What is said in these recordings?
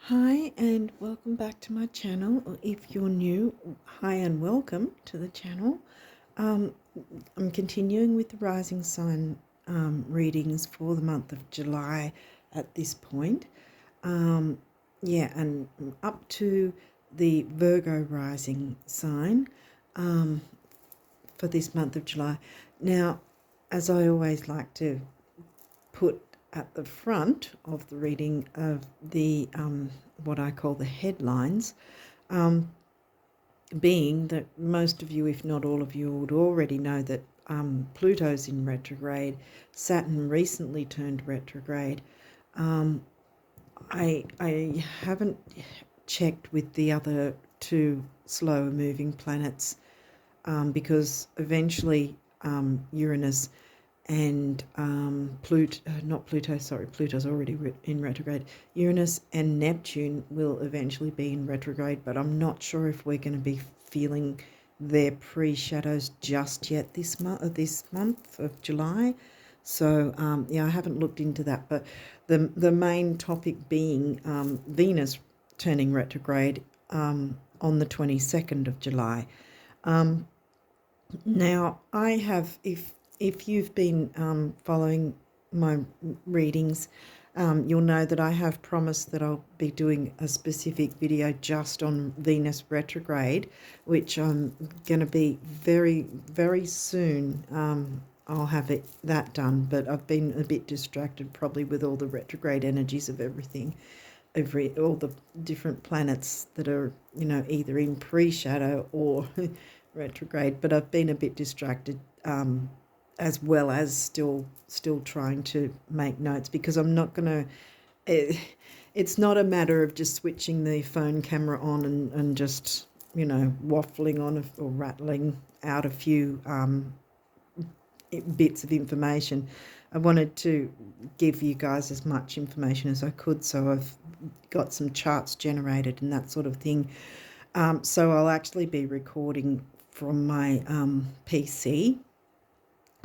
Hi and welcome back to my channel, or if you're new, hi and welcome to the channel. Um, I'm continuing with the rising sign readings for the month of July at this point. And up to the Virgo rising sign for this month of July. Now, as I always like to put at the front of the reading of the what I call the headlines, being that most of you, if not all of you, would already know that Pluto's in retrograde. Saturn recently turned retrograde. I haven't checked with the other two slower moving planets because eventually Uranus and Pluto's already in retrograde. Uranus and Neptune will eventually be in retrograde, but I'm not sure if we're going to be feeling their pre-shadows just yet this month of July. So I haven't looked into that, but the main topic being Venus turning retrograde on the 22nd of July. Now, I have, if you've been following my readings, you'll know that I have promised that I'll be doing a specific video just on Venus retrograde, which I'm going to be very, very soon. I'll have that done, but I've been a bit distracted probably with all the retrograde energies of everything, all the different planets that are, either in pre-shadow or retrograde, but I've been a bit distracted, as well as still trying to make notes, because I'm not going to, it's not a matter of just switching the phone camera on and just, waffling on or rattling out a few bits of information. I wanted to give you guys as much information as I could, so I've got some charts generated and that sort of thing. So I'll actually be recording from my PC.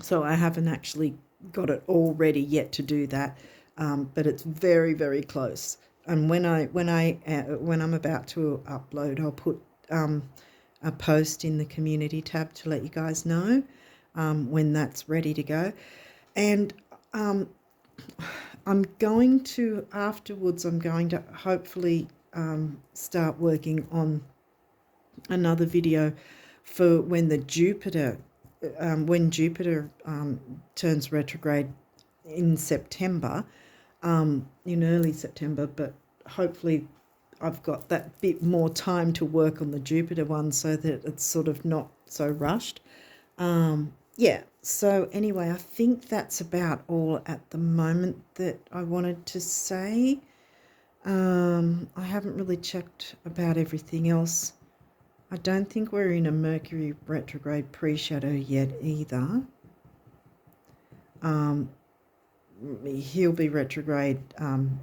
So I haven't actually got it all ready yet to do that, but it's very, very close. And when I'm about to upload, I'll put a post in the community tab to let you guys know when that's ready to go. And I'm going to, afterwards, I'm going to hopefully start working on another video for when Jupiter turns retrograde in September, in early September, but hopefully I've got that bit more time to work on the Jupiter one so that it's sort of not so rushed. So anyway, I think that's about all at the moment that I wanted to say. I haven't really checked about everything else. I don't think we're in a Mercury retrograde pre-shadow yet either. He'll be retrograde down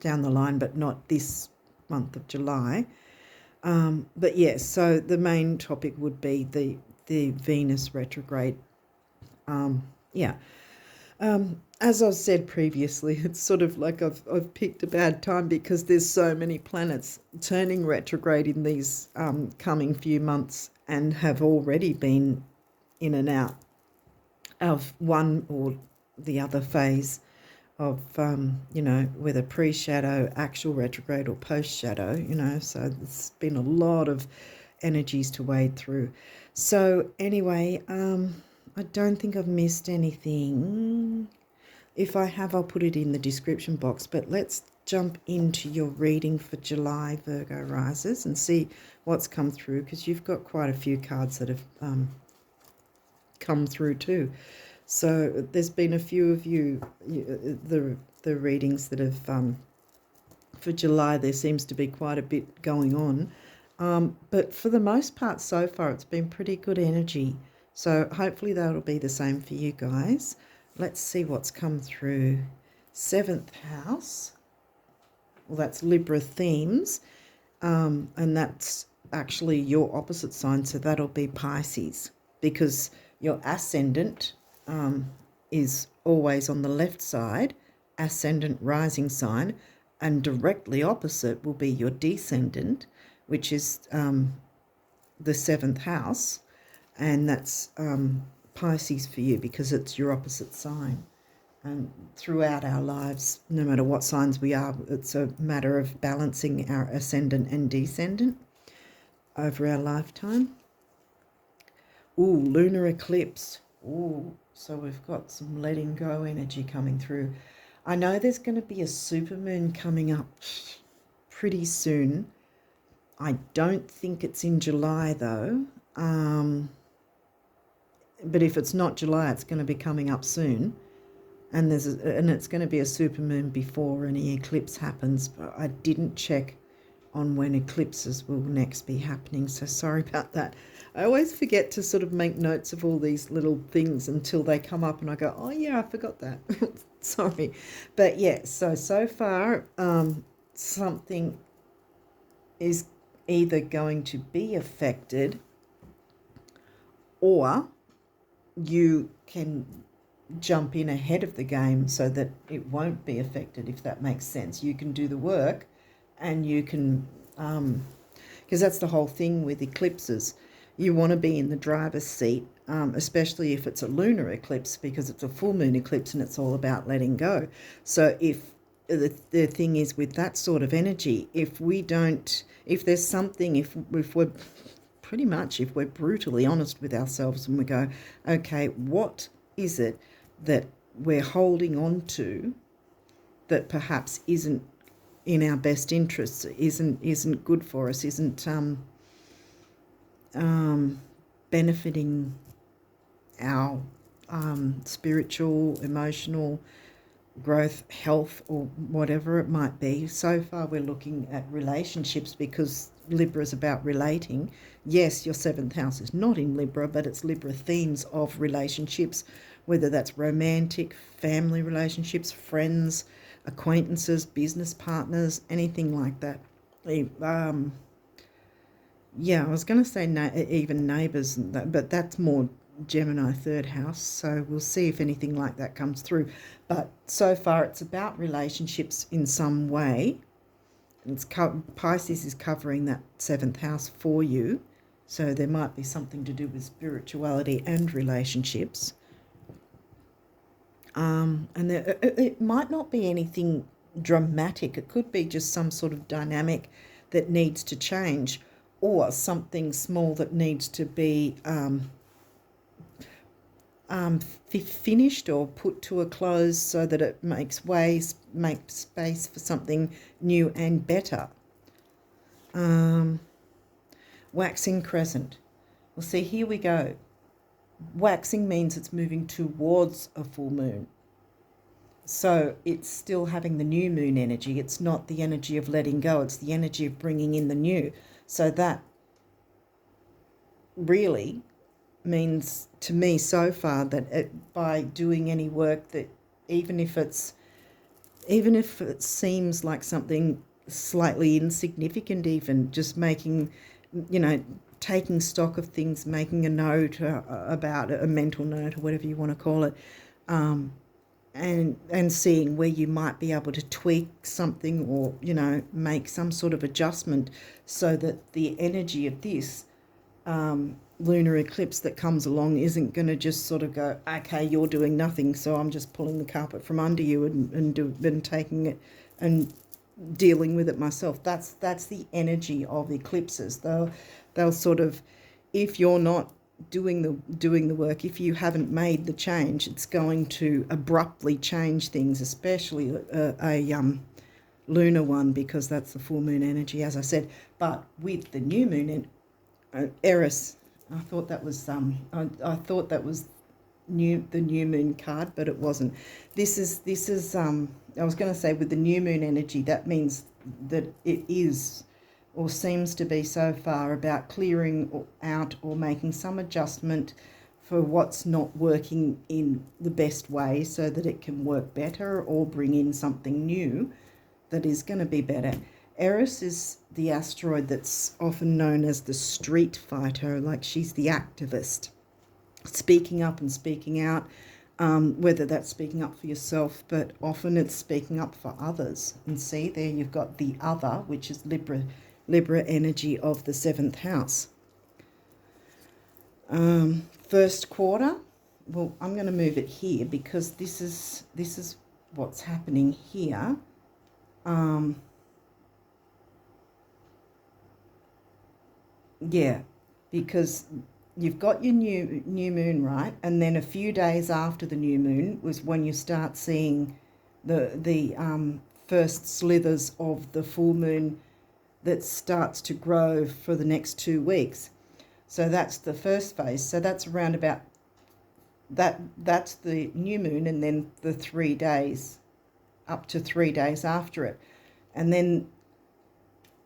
the line, but not this month of July. But yes, so the main topic would be the Venus retrograde. As I've said previously, it's sort of like I've picked a bad time because there's so many planets turning retrograde in these coming few months and have already been in and out of one or the other phase of, whether pre-shadow, actual retrograde or post-shadow, so it's been a lot of energies to wade through. So anyway, I don't think I've missed anything. If I have, I'll put it in the description box. But let's jump into your reading for July, Virgo risers, and see what's come through, because you've got quite a few cards that have come through too. So there's been a few of you, the readings that have, for July, there seems to be quite a bit going on. But for the most part so far, it's been pretty good energy. So hopefully that'll be the same for you guys. Let's see what's come through. 7th house. Well, that's Libra themes. And that's actually your opposite sign. So that'll be Pisces, because your ascendant is always on the left side, ascendant rising sign, and directly opposite will be your descendant, which is the seventh house, and that's Pisces for you because it's your opposite sign. And throughout our lives, no matter what signs we are, it's a matter of balancing our ascendant and descendant over our lifetime. Ooh, lunar eclipse. Ooh, so we've got some letting go energy coming through. I know there's going to be a supermoon coming up pretty soon. I don't think it's in July though. But if it's not July, it's going to be coming up soon. And it's going to be a supermoon before any eclipse happens. But I didn't check on when eclipses will next be happening, so sorry about that. I always forget to sort of make notes of all these little things until they come up and I go, oh yeah, I forgot that. Sorry. But yeah, so far something is either going to be affected or you can jump in ahead of the game so that it won't be affected, if that makes sense. You can do the work and you can, because that's the whole thing with eclipses. You want to be in the driver's seat, especially if it's a lunar eclipse, because it's a full moon eclipse and it's all about letting go. So if the thing is with that sort of energy, if there's something, if we're pretty much, if we're brutally honest with ourselves and we go, okay, what is it that we're holding on to that perhaps isn't in our best interests, isn't good for us, isn't benefiting our spiritual, emotional growth, health, or whatever it might be. So far we're looking at relationships because Libra is about relating. Yes, your seventh house is not in Libra, but it's Libra themes of relationships, whether that's romantic, family relationships, friends, acquaintances, business partners, anything like that. Yeah, I was going to say even neighbours, but that's more Gemini third house, so we'll see if anything like that comes through. But so far it's about relationships in some way. Pisces is covering that seventh house for you, so there might be something to do with spirituality and relationships. And it might not be anything dramatic. It could be just some sort of dynamic that needs to change, or something small that needs to be finished or put to a close so that it makes space for something new and better. Waxing crescent. Well, see, here we go. Waxing means it's moving towards a full moon. So it's still having the new moon energy. It's not the energy of letting go. It's the energy of bringing in the new. So that really means to me so far that by doing any work, that even if it seems like something slightly insignificant, even just making, taking stock of things, making a note about it, a mental note or whatever you want to call it, and seeing where you might be able to tweak something or, make some sort of adjustment so that the energy of this lunar eclipse that comes along isn't going to just sort of go, okay, you're doing nothing, so I'm just pulling the carpet from under you and taking it and dealing with it myself. That's the energy of eclipses. They'll sort of, if you're not doing the work, if you haven't made the change, it's going to abruptly change things, especially a lunar one, because that's the full moon energy, as I said. But with the new moon Eris, I thought that was I thought that was the new moon card, but it wasn't. This is I was going to say, with the new moon energy, that means that it is, or seems to be so far, about clearing out or making some adjustment for what's not working in the best way so that it can work better, or bring in something new that is going to be better. Eris is the asteroid that's often known as the street fighter, like she's the activist, speaking up and speaking out, whether that's speaking up for yourself, but often it's speaking up for others. And see, there you've got the other, which is Libra energy of the 7th house. First quarter, well, I'm going to move it here because this is what's happening here. Yeah, because you've got your new moon, right? And then a few days after the new moon was when you start seeing the first slithers of the full moon that starts to grow for the next 2 weeks. So that's the first phase. So that's around about that's the new moon, and then the 3 days, up to 3 days after it. And then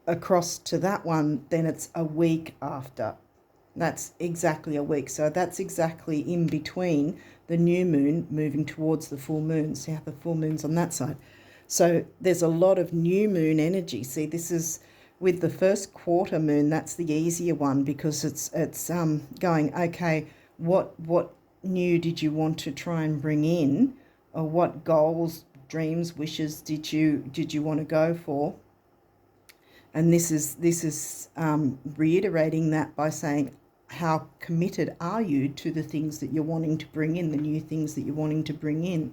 across to that one, then it's a week after. That's exactly a week. So that's exactly in between the new moon moving towards the full moon. See how the full moon's on that side. So there's a lot of new moon energy. See, this is with the first quarter moon, that's the easier one because it's going, okay, what new did you want to try and bring in, or what goals, dreams, wishes did you want to go for? And this is reiterating that by saying, how committed are you to the things that you're wanting to bring in, the new things that you're wanting to bring in?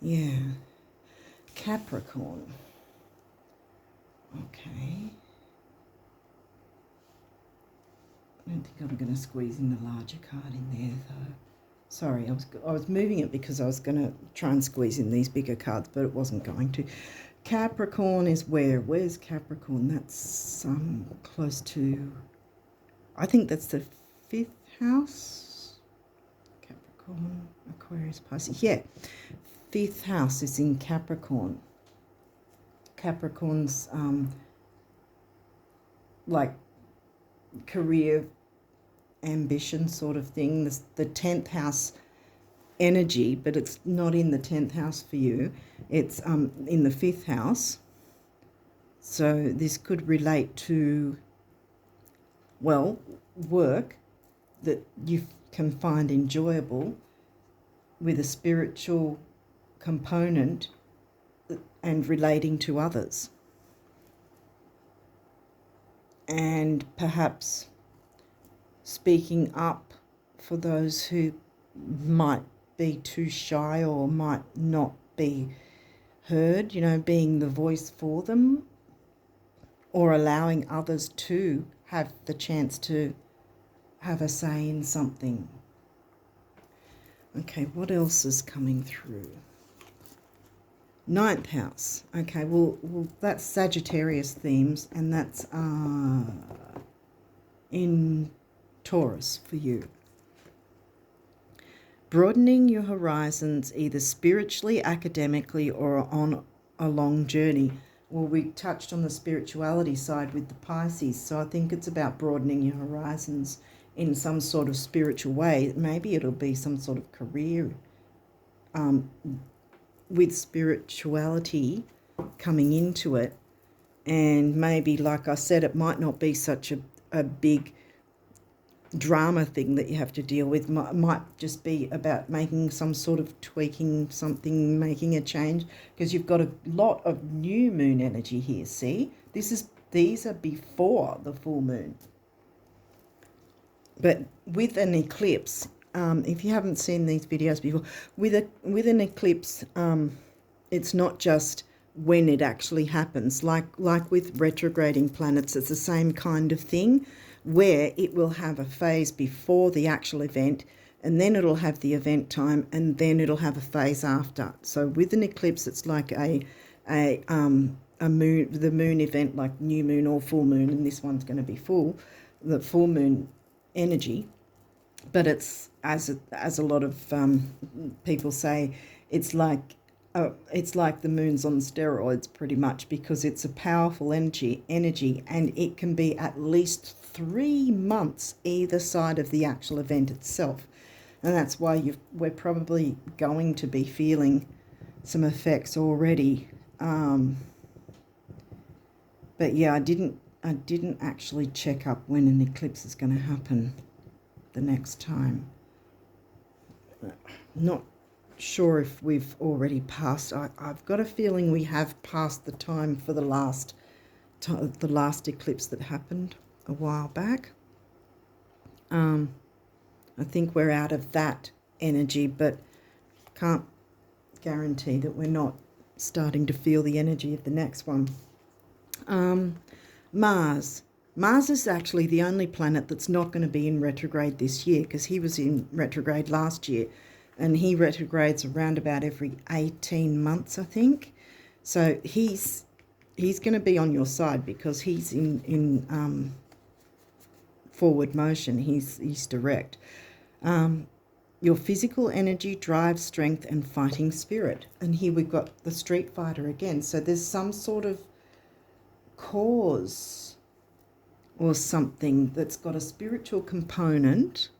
Yeah. Capricorn. Okay. I don't think I'm going to squeeze in the larger card in there, though. Sorry, I was moving it because I was going to try and squeeze in these bigger cards, but it wasn't going to. Capricorn is where? Where's Capricorn? That's close to, I think that's the 5th house. Capricorn, Aquarius, Pisces. Yeah, 5th house is in Capricorn. Capricorn's like career ambition sort of thing. The 10th house energy, but it's not in the 10th house for you. It's in the 5th house. So this could relate to, well, work that you can find enjoyable with a spiritual component and relating to others. And perhaps speaking up for those who might be too shy or might not be heard, you know, being the voice for them, or allowing others to have the chance to have a say in something. Okay, what else is coming through? 9th house. Okay, well that's Sagittarius themes, and that's in Taurus for you. Broadening your horizons either spiritually, academically, or on a long journey. Well, we touched on the spirituality side with the Pisces, so I think it's about broadening your horizons in some sort of spiritual way. Maybe it'll be some sort of career with spirituality coming into it. And maybe, like I said, it might not be such a big drama thing that you have to deal with. Might just be about making some sort of tweaking something, making a change, because you've got a lot of new moon energy here. See, these are before the full moon, but with an eclipse, if you haven't seen these videos before, with an eclipse, it's not just when it actually happens. Like with retrograding planets, it's the same kind of thing, where it will have a phase before the actual event, and then it'll have the event time, and then it'll have a phase after. So with an eclipse, it's like a moon, the moon event, like new moon or full moon, and this one's going to be the full moon energy. But it's, as a lot of people say, it's like the moon's on steroids pretty much, because it's a powerful energy, and it can be at least 3 months either side of the actual event itself. And that's why we're probably going to be feeling some effects already. But yeah, I didn't actually check up when an eclipse is going to happen. the next time. Not sure if we've already passed. I've got a feeling we have passed the time for the last eclipse that happened a while back. I think we're out of that energy, but can't guarantee that we're not starting to feel the energy of the next one. Mars. Mars is actually the only planet that's not going to be in retrograde this year, because he was in retrograde last year, and he retrogrades around about every 18 months, I think. So he's going to be on your side because he's in forward motion. He's direct. Your physical energy, drive, strength, and fighting spirit. And here we've got the Street Fighter again. So there's some sort of cause or something that's got a spiritual component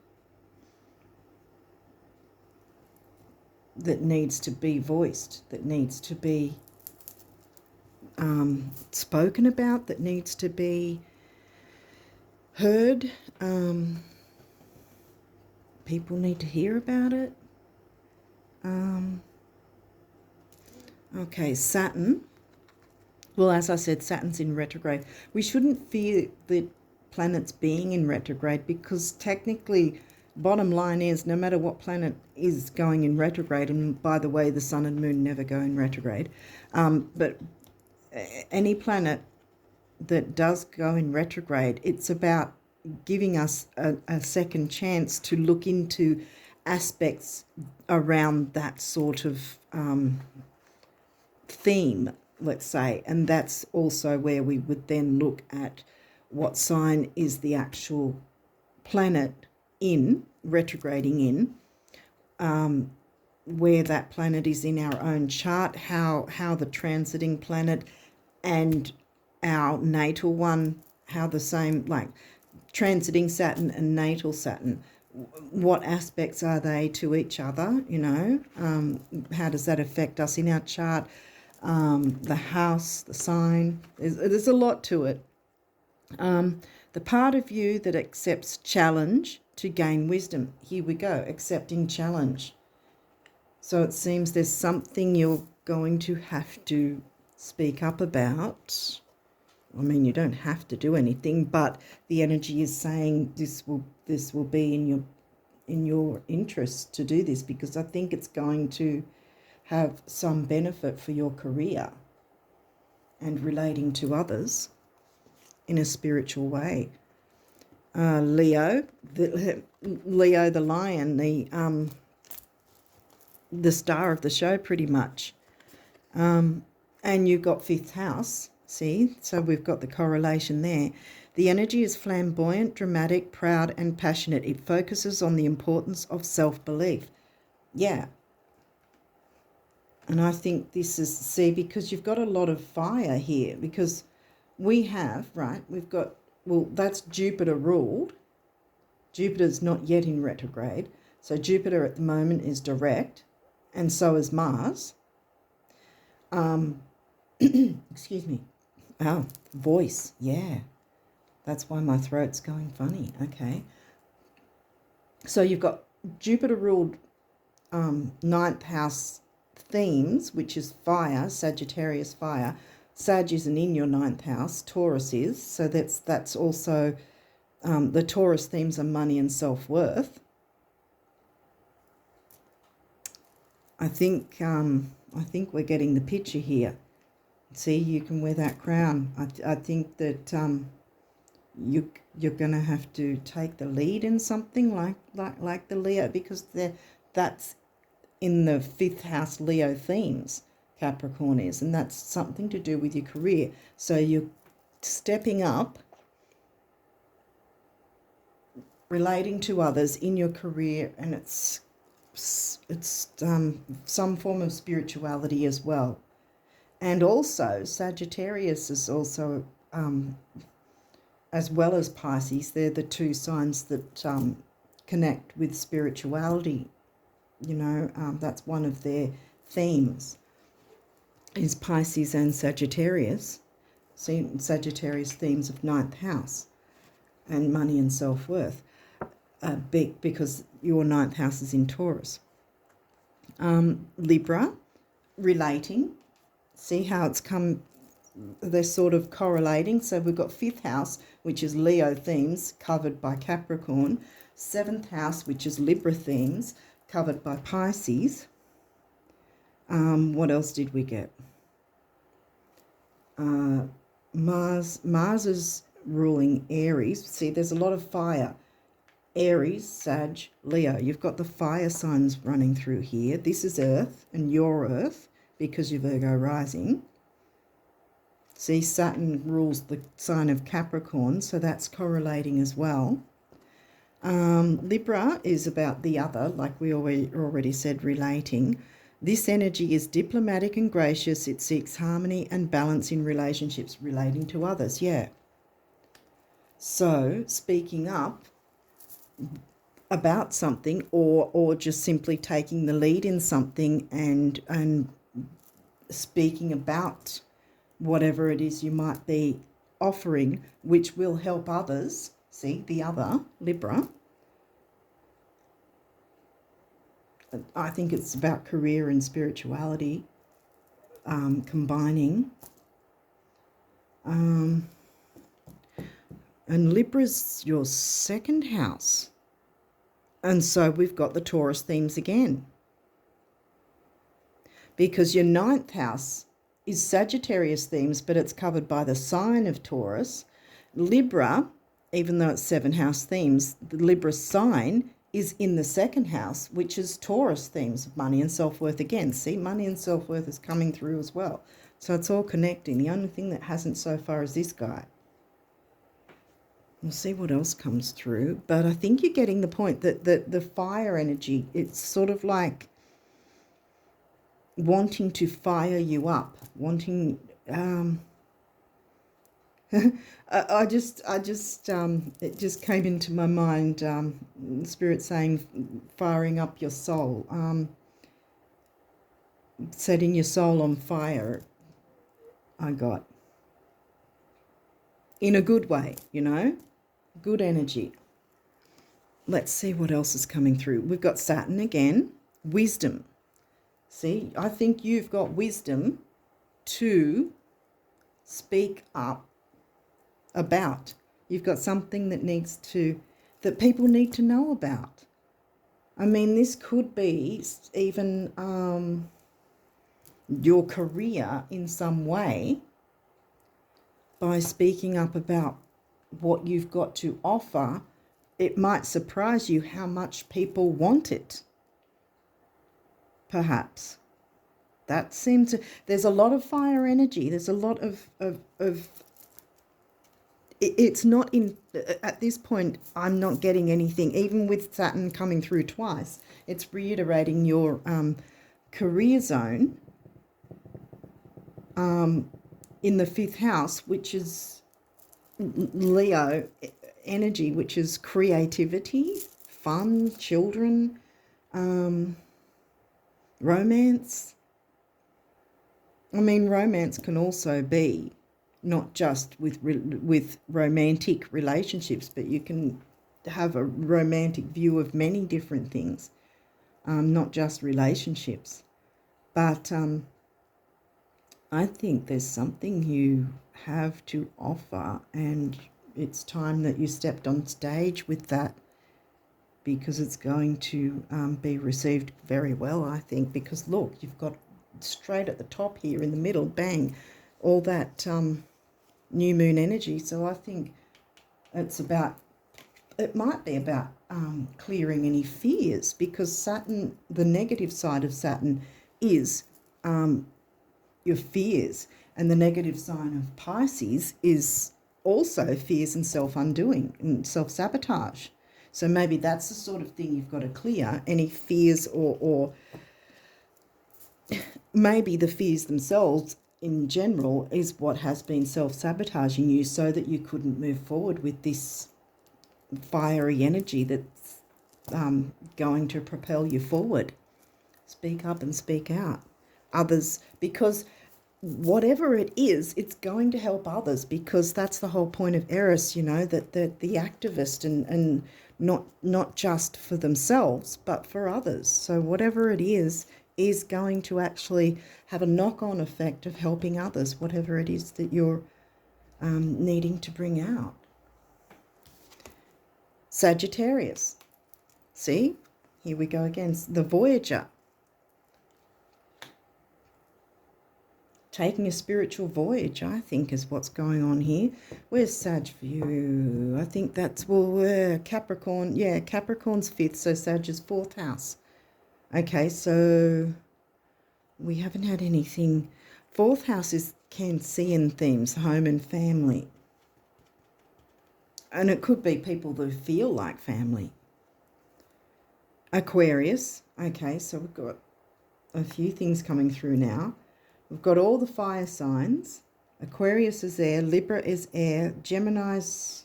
that needs to be voiced, that needs to be spoken about, that needs to be heard. People need to hear about it. Okay, Saturn. Well, as I said, Saturn's in retrograde. We shouldn't fear the planets being in retrograde, because technically, bottom line is, no matter what planet is going in retrograde, and by the way, the sun and moon never go in retrograde, but any planet that does go in retrograde, it's about giving us a second chance to look into aspects around that sort of theme, let's say. And that's also where we would then look at what sign is the actual planet in, retrograding in, where that planet is in our own chart, how the transiting planet and our natal one, how the same, like transiting Saturn and natal Saturn, what aspects are they to each other, you know? How does that affect us in our chart? The house, the sign, there's a lot to it. The part of you that accepts challenge to gain wisdom. Here we go, accepting challenge. So it seems there's something you're going to have to speak up about. I mean, you don't have to do anything, but the energy is saying this will be in your interest to do this, because I think it's going to have some benefit for your career and relating to others in a spiritual way. Leo the lion, the star of the show, pretty much. And you've got fifth house. See, so we've got the correlation there. The energy is flamboyant, dramatic, proud, and passionate. It focuses on the importance of self-belief. Yeah. And I think this is, see, because you've got a lot of fire here, because we have, right, we've got, well, that's Jupiter ruled. Jupiter's not yet in retrograde. So Jupiter at the moment is direct, and so is Mars. Excuse me. Oh, voice, yeah. That's why my throat's going funny. Okay. So you've got Jupiter ruled ninth house themes, which is fire, Sagittarius fire. Sag isn't in your ninth house, Taurus is. So that's also, the Taurus themes are money and self-worth. I think we're getting the picture here. See, you can wear that crown. I think that you're going to have to take the lead in something like the Leo, because that's in the fifth house Leo themes, Capricorn is, and that's something to do with your career. So you're stepping up, relating to others in your career, and it's some form of spirituality as well. And also Sagittarius is also, as well as Pisces, they're the two signs that connect with spirituality. You know, that's one of their themes, is Pisces and Sagittarius. See, Sagittarius themes of ninth house and money and self-worth. big because your ninth house is in Taurus. Libra, relating. See how it's come, they're sort of correlating. So we've got fifth house, which is Leo themes, covered by Capricorn. Seventh house, which is Libra themes, covered by Pisces. What else did we get? Mars is ruling Aries. See, there's a lot of fire. Aries, Sag, Leo. You've got the fire signs running through here. This is Earth and your Earth because you're Virgo rising. See, Saturn rules the sign of Capricorn, so that's correlating as well. Libra is about the other, like we already said, relating. This energy is diplomatic and gracious. It seeks harmony and balance in relationships, relating to others. Yeah. So speaking up about something, or just simply taking the lead in something and speaking about whatever it is you might be offering, which will help others. See, the other, Libra. I think it's about career and spirituality combining. And Libra's your second house. And so we've got the Taurus themes again. Because your ninth house is Sagittarius themes, but it's covered by the sign of Taurus. Libra, even though it's seven house themes, the Libra sign is in the second house, which is Taurus themes of money and self-worth again. See, money and self-worth is coming through as well. So it's all connecting. The only thing that hasn't so far is this guy. We'll see what else comes through. But I think you're getting the point that the fire energy, it's sort of like wanting to fire you up, wanting... it just came into my mind, Spirit saying firing up your soul, setting your soul on fire, I got. In a good way, you know, good energy. Let's see what else is coming through. We've got Saturn again, wisdom. See, I think you've got wisdom to speak up about. You've got something that people need to know about. I mean, this could be even your career in some way, by speaking up about what you've got to offer. It might surprise you how much people want it. Perhaps. That seems to, there's a lot of fire energy. There's a lot of it's not in, at this point, I'm not getting anything, even with Saturn coming through twice. It's reiterating your career zone in the fifth house, which is Leo energy, which is creativity, fun, children, romance. I mean, romance can also be not just with romantic relationships, but you can have a romantic view of many different things, not just relationships. But I think there's something you have to offer, and it's time that you stepped on stage with that, because it's going to be received very well, I think, because look, you've got straight at the top here in the middle, bang, all that new moon energy. So I think it might be about clearing any fears, because Saturn, the negative side of Saturn is your fears, and the negative sign of Pisces is also fears and self-undoing and self-sabotage. So maybe that's the sort of thing you've got to clear, any fears, or maybe the fears themselves in general is what has been self-sabotaging you, so that you couldn't move forward with this fiery energy that's going to propel you forward. Speak up and speak out. Others, because whatever it is, it's going to help others, because that's the whole point of Eris, you know, that the activist and not just for themselves, but for others. So whatever it is going to actually have a knock-on effect of helping others, whatever it is that you're needing to bring out. Sagittarius. See, here we go again. The Voyager. Taking a spiritual voyage, I think, is what's going on here. Where's Sag for you? I think that's, well, Capricorn. Yeah, Capricorn's 5th, so Sag is 4th house. Okay, so we haven't had anything. 4th house is Cancerian themes, home and family. And it could be people who feel like family. Aquarius. Okay, so we've got a few things coming through now. We've got all the fire signs. Aquarius is air, Libra is air, Gemini's,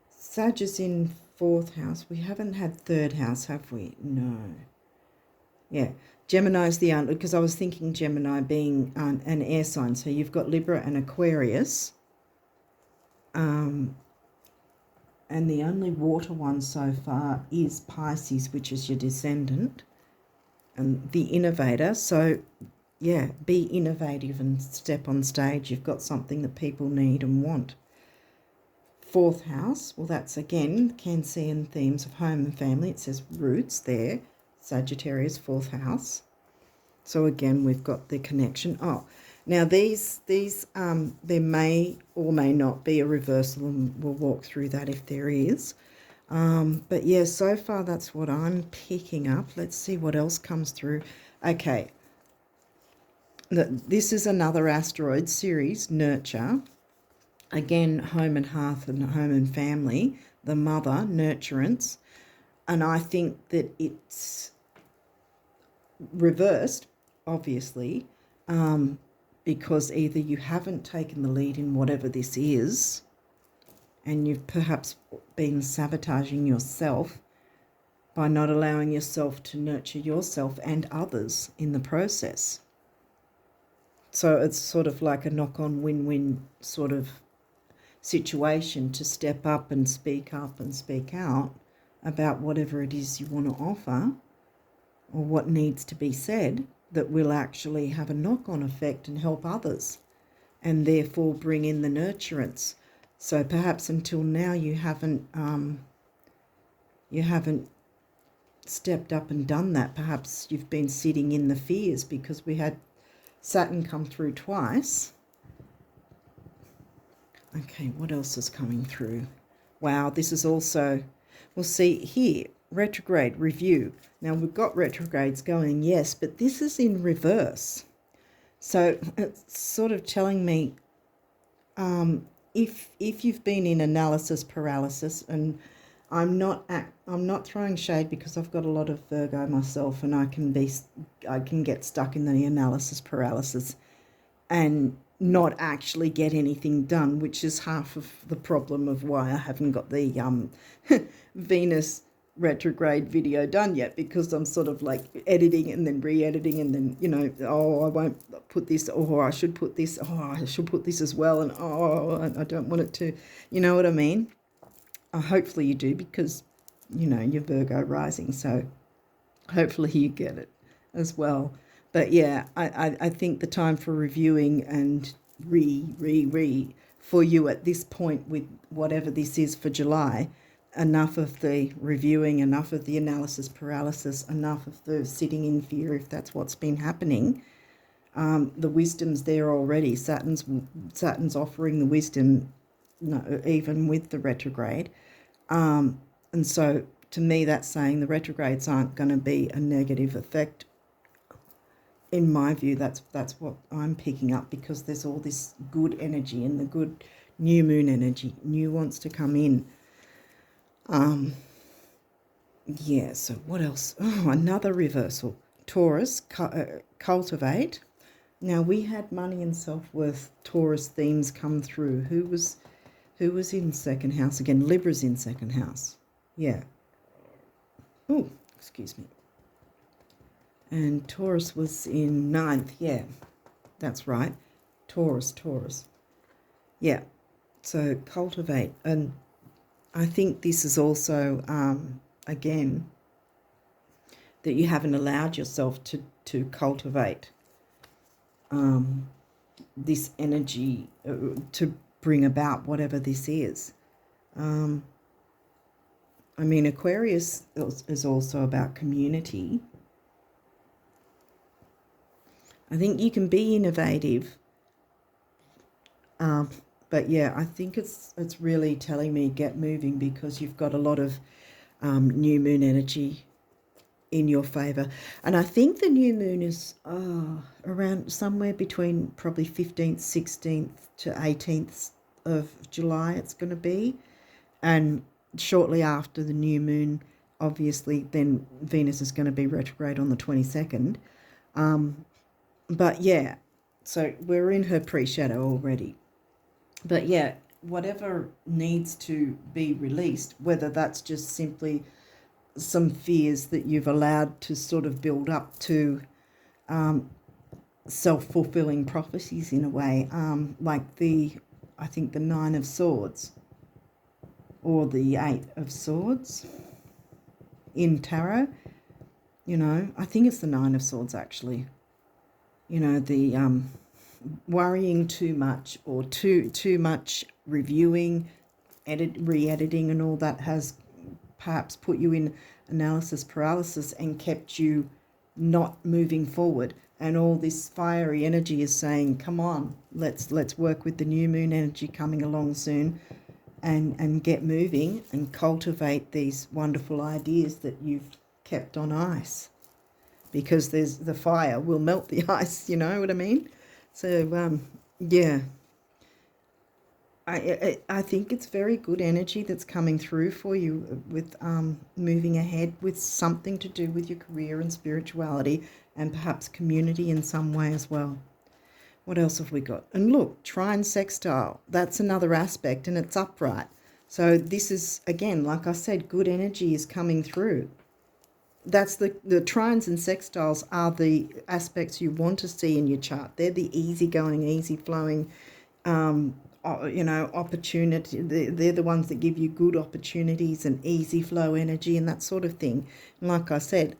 Sag is in 4th house. We haven't had 3rd house, have we? No. Yeah, Gemini's the answer, because I was thinking Gemini being an air sign. So you've got Libra and Aquarius. And the only water one so far is Pisces, which is your descendant and the innovator. So, yeah, be innovative and step on stage. You've got something that people need and want. 4th house, well, that's again Cancerian themes of home and family. It says roots there. Sagittarius, 4th house. So again, we've got the connection. Oh, now these there may or may not be a reversal, and we'll walk through that if there is. But yeah, so far that's what I'm picking up. Let's see what else comes through. Okay. This is another asteroid series, Nurture. Again, home and hearth and home and family, the mother, nurturance. And I think that it's reversed, obviously, because either you haven't taken the lead in whatever this is, and you've perhaps been sabotaging yourself by not allowing yourself to nurture yourself and others in the process. So it's sort of like a knock-on win-win sort of situation to step up and speak out about whatever it is you want to offer or what needs to be said that will actually have a knock-on effect and help others, and therefore bring in the nurturance. So perhaps until now you haven't stepped up and done that. Perhaps you've been sitting in the fears, because we had Saturn come through twice. Okay, what else is coming through? Wow, this is also, we'll see here, retrograde review. Now we've got retrogrades going, yes, but this is in reverse. So it's sort of telling me if you've been in analysis paralysis, and I'm not throwing shade, because I've got a lot of Virgo myself, and I can get stuck in the analysis paralysis and not actually get anything done, which is half of the problem of why I haven't got the Venus retrograde video done yet, because I'm sort of like editing and then re-editing, and then, you know, oh, I won't put this, or I should put this, oh, I should put this as well, and oh, I don't want it to, you know what I mean? Hopefully you do, because, you know, you're Virgo rising, so hopefully you get it as well. But yeah, I think the time for reviewing and re for you at this point with whatever this is for July, enough of the reviewing, enough of the analysis paralysis, enough of the sitting in fear, if that's what's been happening. The wisdom's there already. Saturn's offering the wisdom, no, even with the retrograde. And so to me, that's saying the retrogrades aren't going to be a negative effect. In my view, that's what I'm picking up, because there's all this good energy and the good new moon energy. New wants to come in. Yeah, so what else? Oh, another reversal. Taurus, cultivate. Now, we had money and self-worth Taurus themes come through. Who was in 2nd house again? Libra's in 2nd house. Yeah. Oh, excuse me. And Taurus was in 9th. Yeah, that's right. Taurus. Yeah. So cultivate. And I think this is also, again, that you haven't allowed yourself to cultivate this energy to bring about whatever this is. I mean, Aquarius is also about community. I think you can be innovative, but yeah, I think it's really telling me get moving, because you've got a lot of new moon energy in your favour. And I think the new moon is around somewhere between probably 15th, 16th to 18th of July it's going to be. And shortly after the new moon, obviously, then Venus is going to be retrograde on the 22nd. But yeah, so we're in her pre-shadow already. But yeah, whatever needs to be released, whether that's just simply some fears that you've allowed to sort of build up to self-fulfilling prophecies in a way, like I think the Nine of Swords or the Eight of Swords in tarot. I think it's the Nine of Swords actually. The worrying too much, or too much reviewing, re-editing and all that has perhaps put you in analysis paralysis and kept you not moving forward. And all this fiery energy is saying, come on, let's work with the new moon energy coming along soon, and get moving and cultivate these wonderful ideas that you've kept on ice, because there's the fire will melt the ice, you know what I mean? So yeah, I think it's very good energy that's coming through for you with moving ahead with something to do with your career and spirituality, and perhaps community in some way as well. What else have we got? And look, trine sextile, that's another aspect, and it's upright. So this is, again, like I said, good energy is coming through. That's the trines and sextiles are the aspects you want to see in your chart. They're the easygoing, easy flowing, opportunity. They're the ones that give you good opportunities and easy flow energy and that sort of thing. And like I said,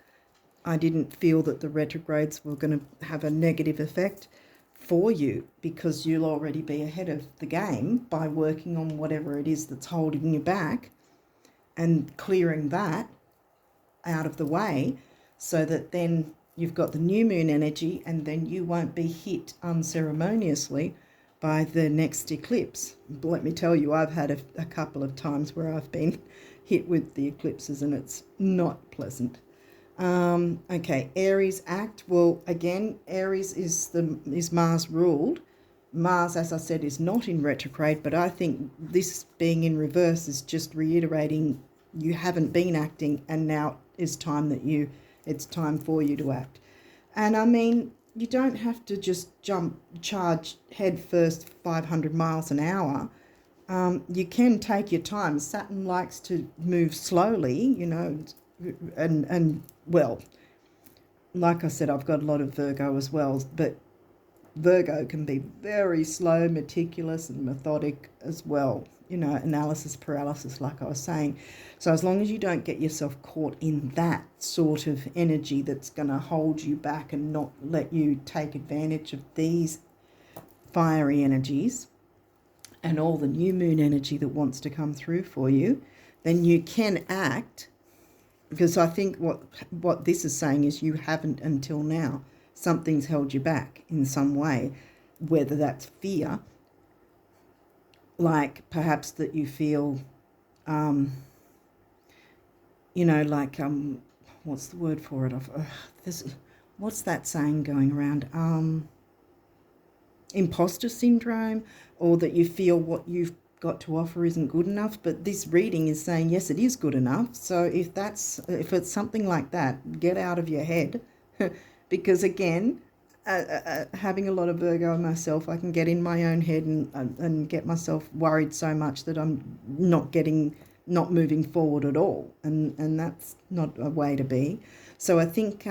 I didn't feel that the retrogrades were going to have a negative effect for you, because you'll already be ahead of the game by working on whatever it is that's holding you back and clearing that out of the way, so that then you've got the new moon energy, and then you won't be hit unceremoniously by the next eclipse. Let me tell you, I've had a couple of times where I've been hit with the eclipses, and it's not pleasant. Okay, Aries act. Well, again, Aries is Mars ruled. Mars, as I said, is not in retrograde, but I think this being in reverse is just reiterating you haven't been acting, and now it's time for you to act. And I mean, you don't have to just charge head first 500 miles an hour. You can take your time. Saturn likes to move slowly, and well, like I said, I've got a lot of Virgo as well, but Virgo can be very slow, meticulous and methodic as well, analysis paralysis, like I was saying. So as long as you don't get yourself caught in that sort of energy that's going to hold you back and not let you take advantage of these fiery energies and all the new moon energy that wants to come through for you, then you can act. Because I think what this is saying is you haven't until now. Something's held you back in some way, whether that's fear, like perhaps that you feel, what's the word for it? What's that saying going around? Imposter syndrome, or that you feel what you've got to offer isn't good enough. But this reading is saying yes, it is good enough. So if it's something like that, get out of your head, because again, having a lot of Virgo myself, I can get in my own head and get myself worried so much that I'm not moving forward at all, and that's not a way to be. So I think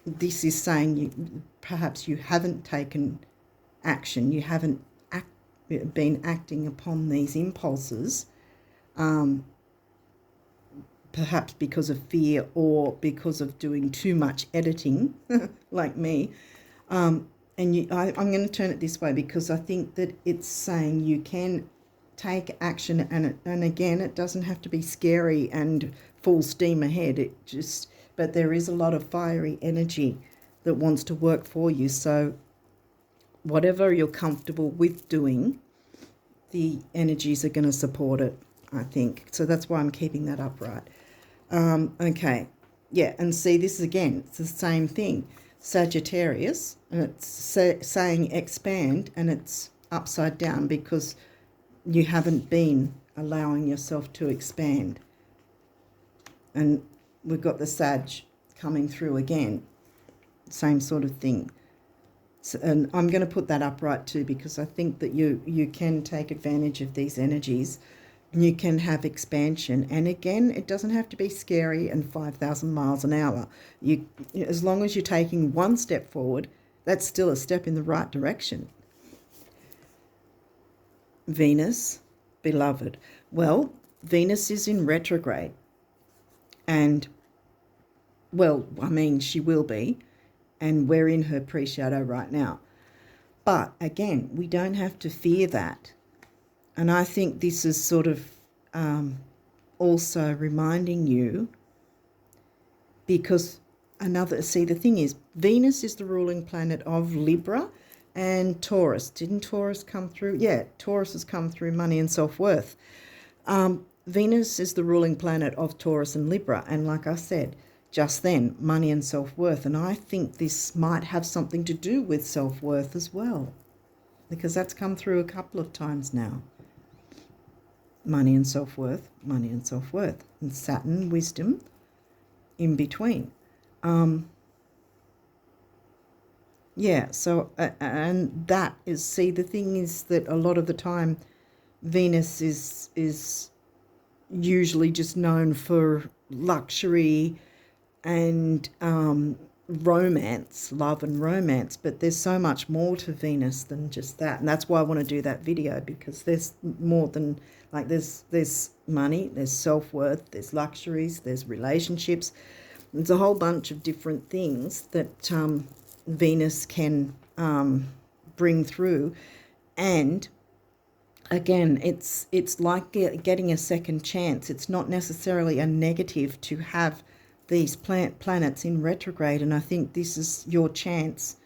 this is saying perhaps you haven't taken action, you haven't been acting upon these impulses perhaps because of fear or because of doing too much editing, like me. I'm going to turn it this way because I think that it's saying you can take action, and again, it doesn't have to be scary and full steam ahead. But there is a lot of fiery energy that wants to work for you. So whatever you're comfortable with doing, the energies are going to support it, I think. So that's why I'm keeping that upright. Okay. Yeah, and see, this is again, it's the same thing. Sagittarius, and it's saying expand, and it's upside down because you haven't been allowing yourself to expand. And we've got the Sag coming through again. Same sort of thing. So, and I'm going to put that upright too because I think that you can take advantage of these energies. You can have expansion, and again, it doesn't have to be scary and 5,000 miles an hour. As long as you're taking one step forward, that's still a step in the right direction. Venus, beloved. Well, Venus is in retrograde, and well, I mean, she will be, and we're in her pre-shadow right now. But again, we don't have to fear that. And I think this is sort of also reminding you, because the thing is, Venus is the ruling planet of Libra and Taurus. Didn't Taurus come through? Yeah, Taurus has come through money and self-worth. Venus is the ruling planet of Taurus and Libra. And like I said just then, money and self-worth. And I think this might have something to do with self-worth as well, because that's come through a couple of times now. Money and self-worth, money and self-worth. And Saturn, wisdom, in between. Yeah, so, and that is, see, the thing is that a lot of the time Venus is usually just known for luxury and romance, love and romance, but there's so much more to Venus than just that. And that's why I want to do that video, because there's more than, like, there's money, there's self-worth, there's luxuries, there's relationships. There's a whole bunch of different things that Venus can bring through. And again, it's like getting a second chance. It's not necessarily a negative to have these planets in retrograde, and I think this is your chance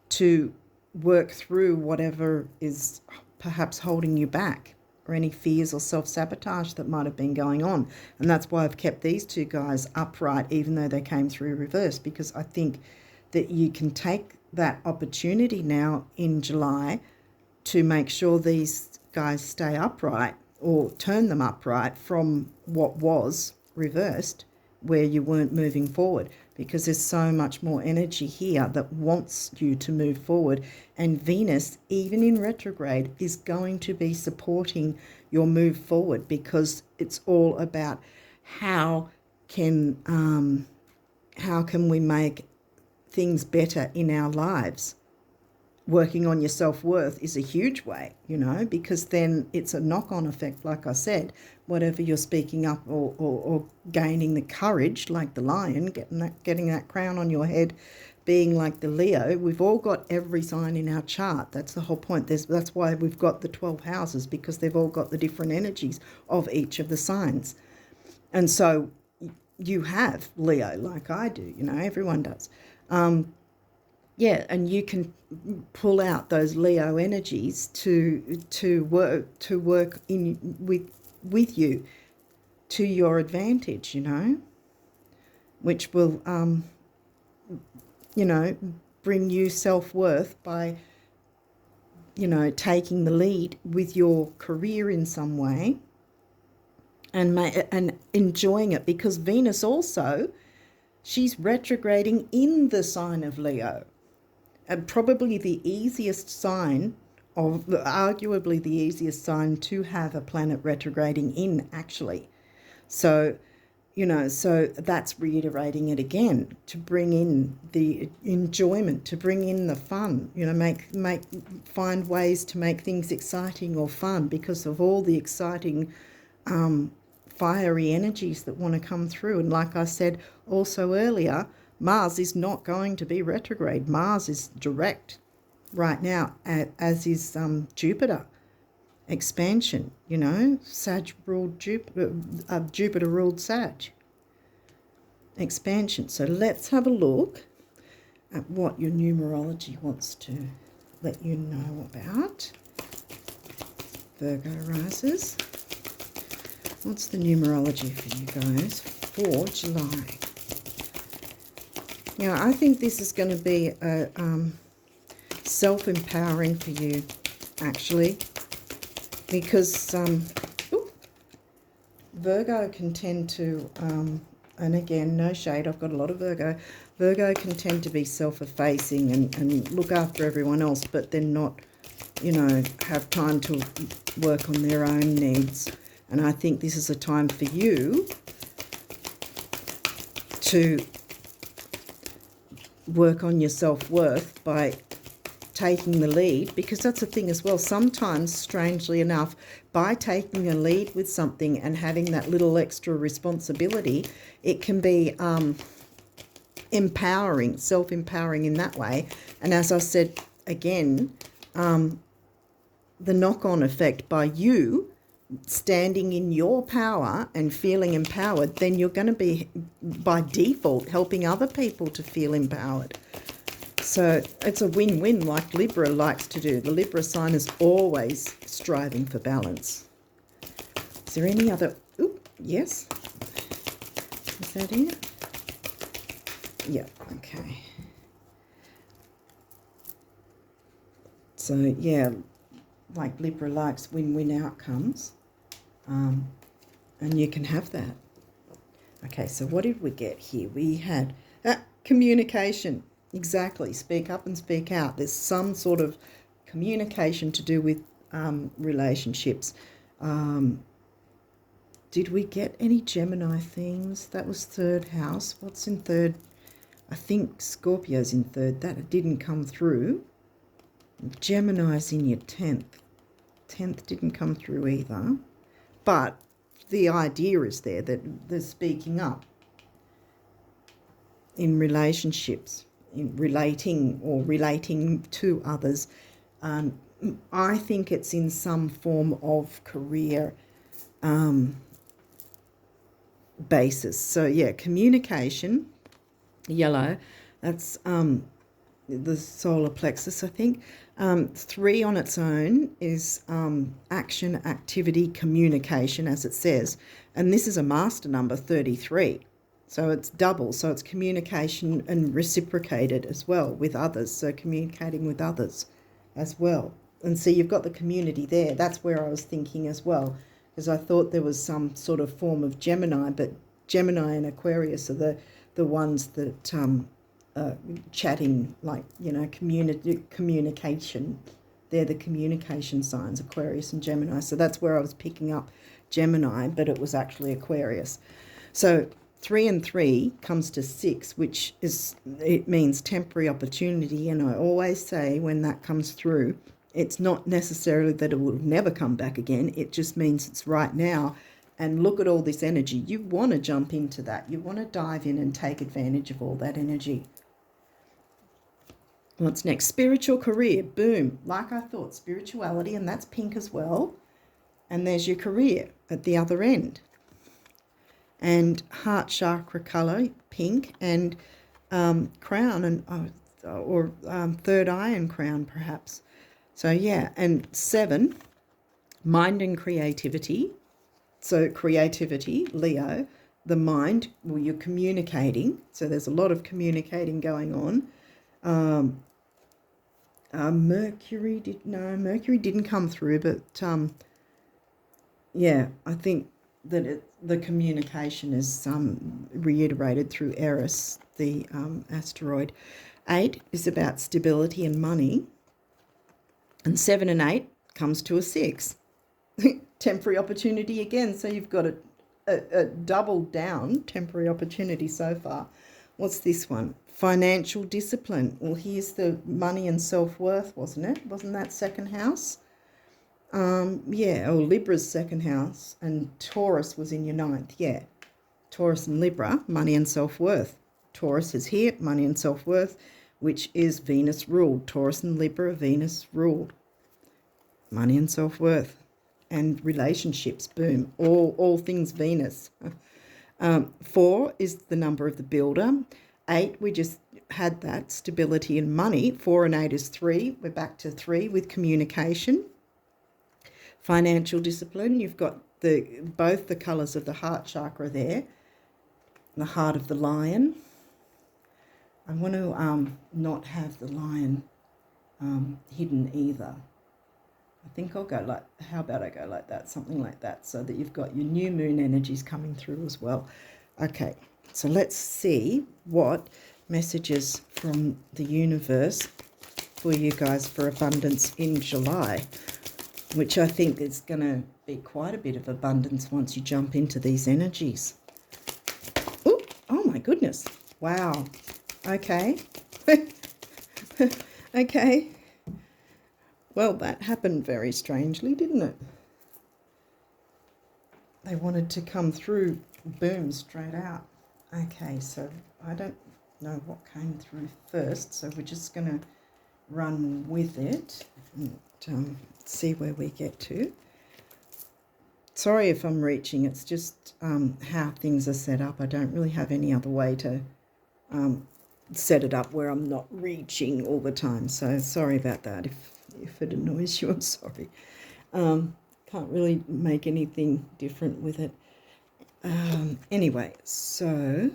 to work through whatever is perhaps holding you back, or any fears or self-sabotage that might have been going on. And that's why I've kept these two guys upright, even though they came through reverse, because I think that you can take that opportunity now in July to make sure these guys stay upright, or turn them upright from what was reversed, where you weren't moving forward, because there's so much more energy here that wants you to move forward. And Venus, even in retrograde, is going to be supporting your move forward, because it's all about how can we make things better in our lives. Working on your self-worth is a huge way, because then it's a knock-on effect. Like I said, whatever you're speaking up or gaining the courage, like the lion, getting that crown on your head, being like the Leo. We've all got every sign in our chart. That's the whole point. That's why we've got the 12 houses, because they've all got the different energies of each of the signs. And so you have Leo, like I do, everyone does. Yeah, and you can pull out those Leo energies to work in with you to your advantage, which will bring you self-worth by taking the lead with your career in some way, and enjoying it, because Venus also, she's retrograding in the sign of Leo. And probably the easiest sign, or arguably the easiest sign to have a planet retrograding in, actually. So, so that's reiterating it again, to bring in the enjoyment, to bring in the fun, find ways to make things exciting or fun, because of all the exciting fiery energies that want to come through. And like I said also earlier, Mars is not going to be retrograde. Mars is direct right now, as is Jupiter. Expansion, you know, Sag ruled Jupiter, Jupiter ruled Sag. Expansion. So let's have a look at what your numerology wants to let you know about. Virgo risers. What's the numerology for you guys for July? Now, I think this is going to be a self-empowering for you, actually, because Virgo can tend to, and again, no shade, I've got a lot of Virgo. Virgo can tend to be self-effacing and look after everyone else, but then not, you know, have time to work on their own needs. And I think this is a time for you to work on your self-worth by taking the lead, because that's the thing as well. Sometimes, strangely enough, by taking a lead with something and having that little extra responsibility, it can be empowering, self-empowering in that way. And as I said again, the knock-on effect by you standing in your power and feeling empowered, then you're going to be, by default, helping other people to feel empowered. So it's a win-win, like Libra likes to do. The Libra sign is always striving for balance. Is there any other? Ooh, yes. Is that it? Yeah, okay. So, yeah, like Libra likes win-win outcomes. And you can have that. Okay, so what did we get here? We had communication. Exactly. Speak up and speak out. There's some sort of communication to do with relationships. Did we get any Gemini themes? That was third house. What's in third? I think Scorpio's in third. That didn't come through. Gemini's in your 10th. 10th didn't come through either. But the idea is there that they're speaking up in relationships, in relating to others. I think it's in some form of career basis. So, yeah, communication, yellow, that's the solar plexus, I think. 3 on its own is action, activity, communication, as it says. And this is a master number, 33. So it's double. So it's communication and reciprocated as well with others. So communicating with others as well. And see, you've got the community there. That's where I was thinking as well, because I thought there was some sort of form of Gemini, but Gemini and Aquarius are the ones that chatting, like, you know, communication. They're the communication signs, Aquarius and Gemini. So that's where I was picking up Gemini, but it was actually Aquarius. So 3 and 3 comes to 6, which it means temporary opportunity. And I always say when that comes through, it's not necessarily that it will never come back again. It just means it's right now. And look at all this energy. You want to jump into that. You want to dive in and take advantage of all that energy. What's next? Spiritual career. Boom. Like I thought, spirituality, and that's pink as well. And there's your career at the other end. And heart chakra colour, pink, and crown, and or third eye and crown perhaps. So, yeah, and 7, mind and creativity. So creativity, Leo, the mind, well, you're communicating. So there's a lot of communicating going on. Mercury didn't come through, but yeah, I think that the communication is reiterated through Eris, the asteroid. 8 is about stability and money, and 7 and 8 comes to a 6. Temporary opportunity again. So you've got a double down temporary opportunity so far. What's this one? Financial discipline. Well, here's the money and self-worth, wasn't it? Wasn't that second house? Yeah, or Libra's second house, and Taurus was in your ninth. Yeah, Taurus and Libra, money and self-worth. Taurus is here, money and self-worth, which is Venus ruled. Taurus and Libra are Venus ruled. Money and self-worth and relationships, boom, all things Venus. 4 is the number of the builder. 8, we just had that, stability and money. 4 and 8 is 3. We're back to 3 with communication. Financial discipline, you've got both the colours of the heart chakra there. The heart of the lion. I want to not have the lion hidden either. I think I'll go like, how about I go like that, something like that, so that you've got your new moon energies coming through as well. Okay, so let's see what messages from the universe for you guys for abundance in July, which I think is going to be quite a bit of abundance once you jump into these energies. Ooh, oh my goodness. Wow. Okay. Okay. Well, that happened very strangely, didn't it? They wanted to come through, boom, straight out. Okay, so I don't know what came through first, so we're just going to run with it and see where we get to. Sorry if I'm reaching, it's just how things are set up. I don't really have any other way to set it up where I'm not reaching all the time, so sorry about that. If it annoys you, I'm sorry. Can't really make anything different with it. Anyway, so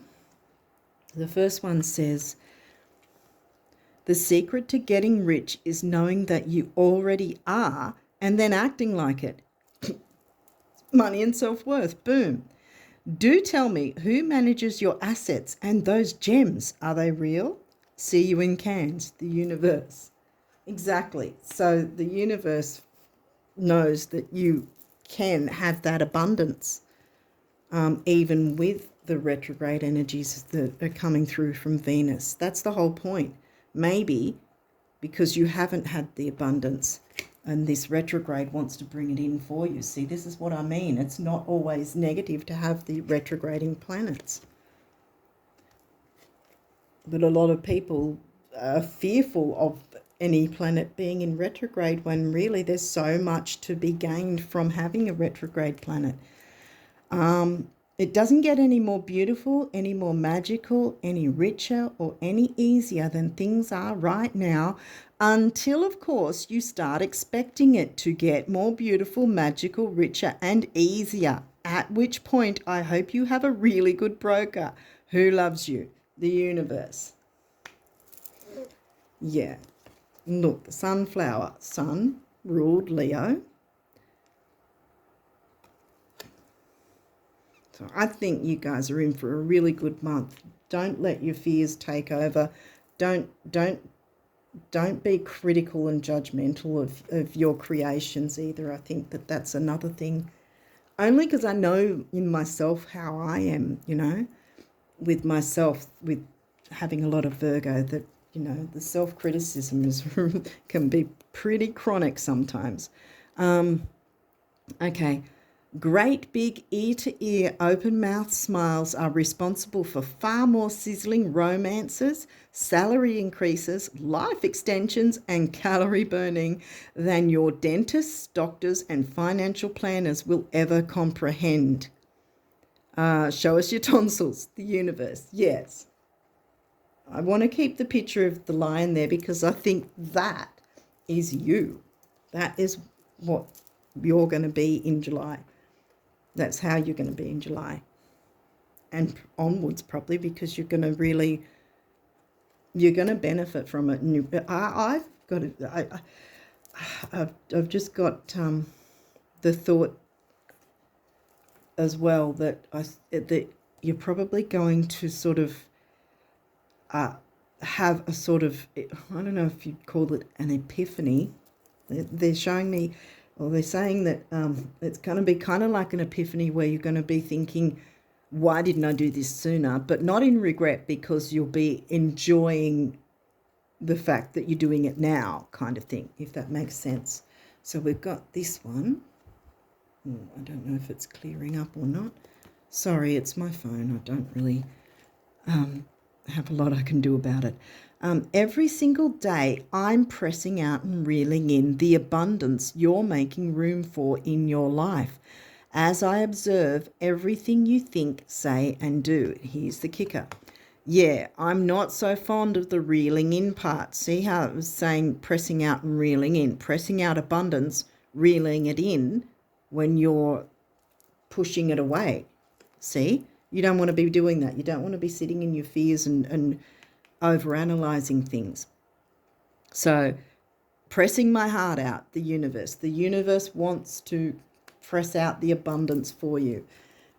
the first one says, the secret to getting rich is knowing that you already are and then acting like it. Money and self-worth, boom. Do tell me, who manages your assets and those gems? Are they real? See you in Cairns, the universe. Exactly. So the universe knows that you can have that abundance, even with the retrograde energies that are coming through from Venus. That's the whole point. Maybe because you haven't had the abundance and this retrograde wants to bring it in for you. See, this is what I mean. It's not always negative to have the retrograding planets. But a lot of people are fearful of any planet being in retrograde when really there's so much to be gained from having a retrograde planet. It doesn't get any more beautiful, any more magical, any richer, or any easier than things are right now, until, of course, you start expecting it to get more beautiful, magical, richer, and easier. At which point, I hope you have a really good broker who loves you, the universe. Yeah. Look, the sunflower, sun ruled Leo. So I think you guys are in for a really good month. Don't let your fears take over. Don't be critical and judgmental of your creations either. I think that's another thing. Only because I know in myself how I am, with myself, with having a lot of Virgo, that, the self-criticism can be pretty chronic sometimes. Okay. Great big ear-to-ear open-mouth smiles are responsible for far more sizzling romances, salary increases, life extensions, and calorie burning than your dentists, doctors, and financial planners will ever comprehend. Show us your tonsils, the universe. Yes. I want to keep the picture of the lion there because I think that is you. That is what you're going to be in July. That's how you're going to be in July and onwards, probably, because you're going to benefit from it. And I've just got the thought as well that you're probably going to sort of have a sort of, I don't know if you'd call it an epiphany. They're showing me, or they're saying that it's going to be kind of like an epiphany where you're going to be thinking, why didn't I do this sooner? But not in regret, because you'll be enjoying the fact that you're doing it now, kind of thing, if that makes sense. So we've got this one. I don't know if it's clearing up or not. Sorry, it's my phone. I don't really have a lot I can do about it. Every single day, I'm pressing out and reeling in the abundance you're making room for in your life. As I observe everything you think, say, and do. Here's the kicker. Yeah, I'm not so fond of the reeling in part. See how it was saying pressing out and reeling in, pressing out abundance, reeling it in when you're pushing it away. See, you don't want to be doing that. You don't want to be sitting in your fears and overanalyzing things. So pressing my heart out, the universe wants to press out the abundance for you.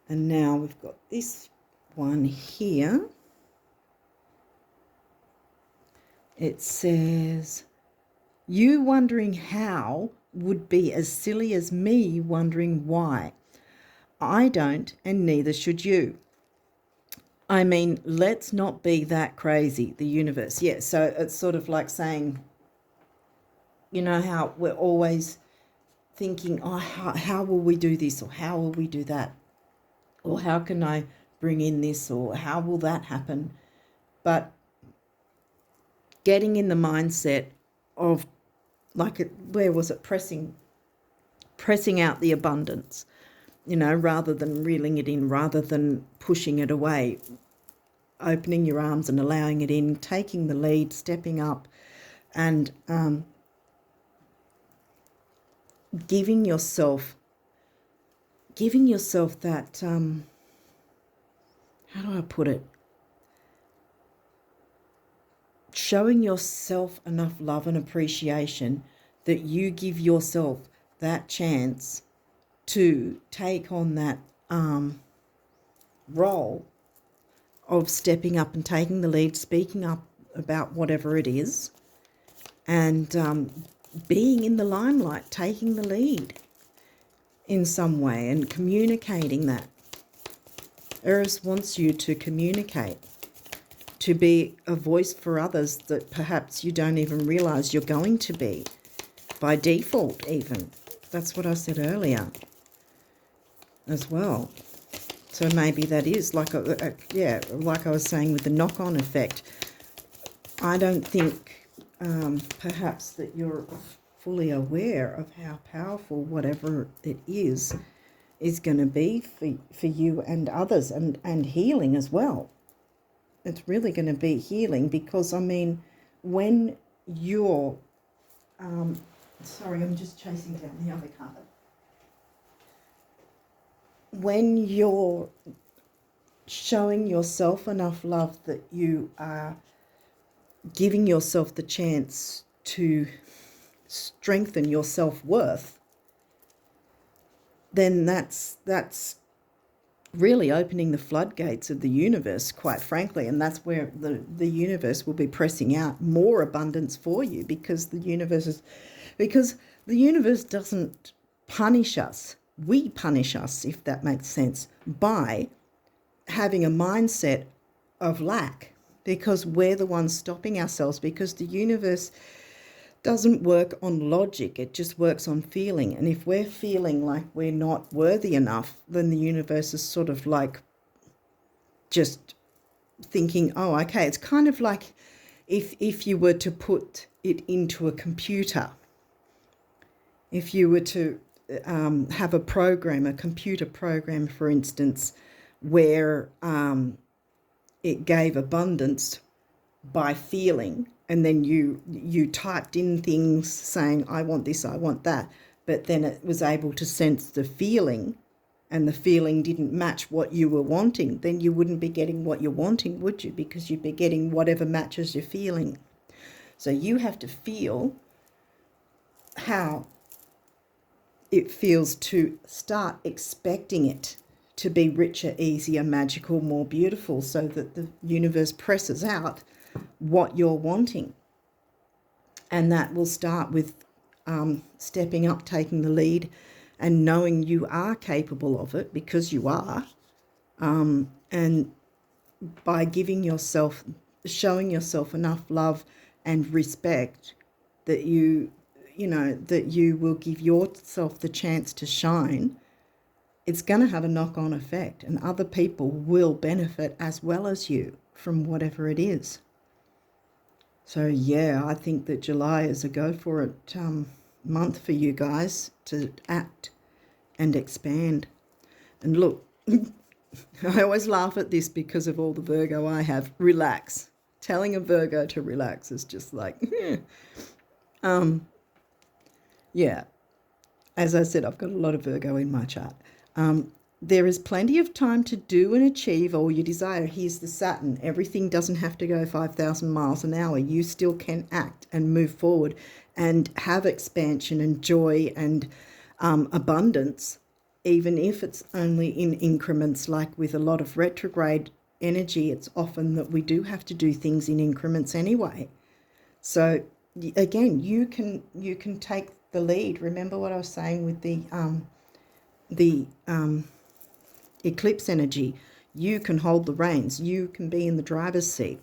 And now we've got this one here. It says, you wondering how would be as silly as me wondering why. I don't, and neither should you. I mean, let's not be that crazy, the universe. Yeah, so it's sort of like saying, you know how we're always thinking, oh, how will we do this, or how will we do that, or how can I bring in this, or how will that happen? But getting in the mindset of, like, where was it, pressing out the abundance, you know, rather than reeling it in, rather than pushing it away, opening your arms and allowing it in, taking the lead, stepping up, and giving yourself that, how do I put it? Showing yourself enough love and appreciation that you give yourself that chance to take on that role of stepping up and taking the lead, speaking up about whatever it is, and being in the limelight, taking the lead in some way and communicating that. Eris wants you to communicate, to be a voice for others that perhaps you don't even realize you're going to be, by default even. That's what I said earlier as well. So maybe that is like like I was saying with the knock-on effect. I don't think perhaps that you're fully aware of how powerful whatever it is going to be for you and others, and healing as well. It's really going to be healing, because, I mean, when you're... sorry, I'm just chasing down the other card. When you're showing yourself enough love that you are giving yourself the chance to strengthen your self-worth, then that's really opening the floodgates of the universe, quite frankly, and that's where the universe will be pressing out more abundance for you, because the universe doesn't punish us. We punish us, if that makes sense, by having a mindset of lack, because we're the ones stopping ourselves, because the universe doesn't work on logic, it just works on feeling. And if we're feeling like we're not worthy enough, then the universe is sort of like just thinking, oh, okay, it's kind of like if you were to put it into a computer, if you were to have a program, a computer program, for instance, where it gave abundance by feeling, and then you typed in things saying, I want this, I want that, but then it was able to sense the feeling, and the feeling didn't match what you were wanting, then you wouldn't be getting what you're wanting, would you? Because you'd be getting whatever matches your feeling. So you have to feel how it feels to start expecting it to be richer, easier, magical, more beautiful, so that the universe presses out what you're wanting. And that will start with stepping up, taking the lead, and knowing you are capable of it, because you are. And by showing yourself enough love and respect that you that you will give yourself the chance to shine, it's going to have a knock-on effect, and other people will benefit as well as you from whatever it is. So yeah, I think that July is a go for it month for you guys to act and expand. And look, I always laugh at this because of all the Virgo I have. Relax. Telling a Virgo to relax is just like, yeah. As I said, I've got a lot of Virgo in my chart. There is plenty of time to do and achieve all you desire. Here's the Saturn. Everything doesn't have to go 5,000 miles an hour. You still can act and move forward and have expansion and joy and abundance, even if it's only in increments. Like with a lot of retrograde energy, it's often that we do have to do things in increments anyway. So again, you can take the lead. Remember what I was saying with the eclipse energy. You can hold the reins. You can be in the driver's seat.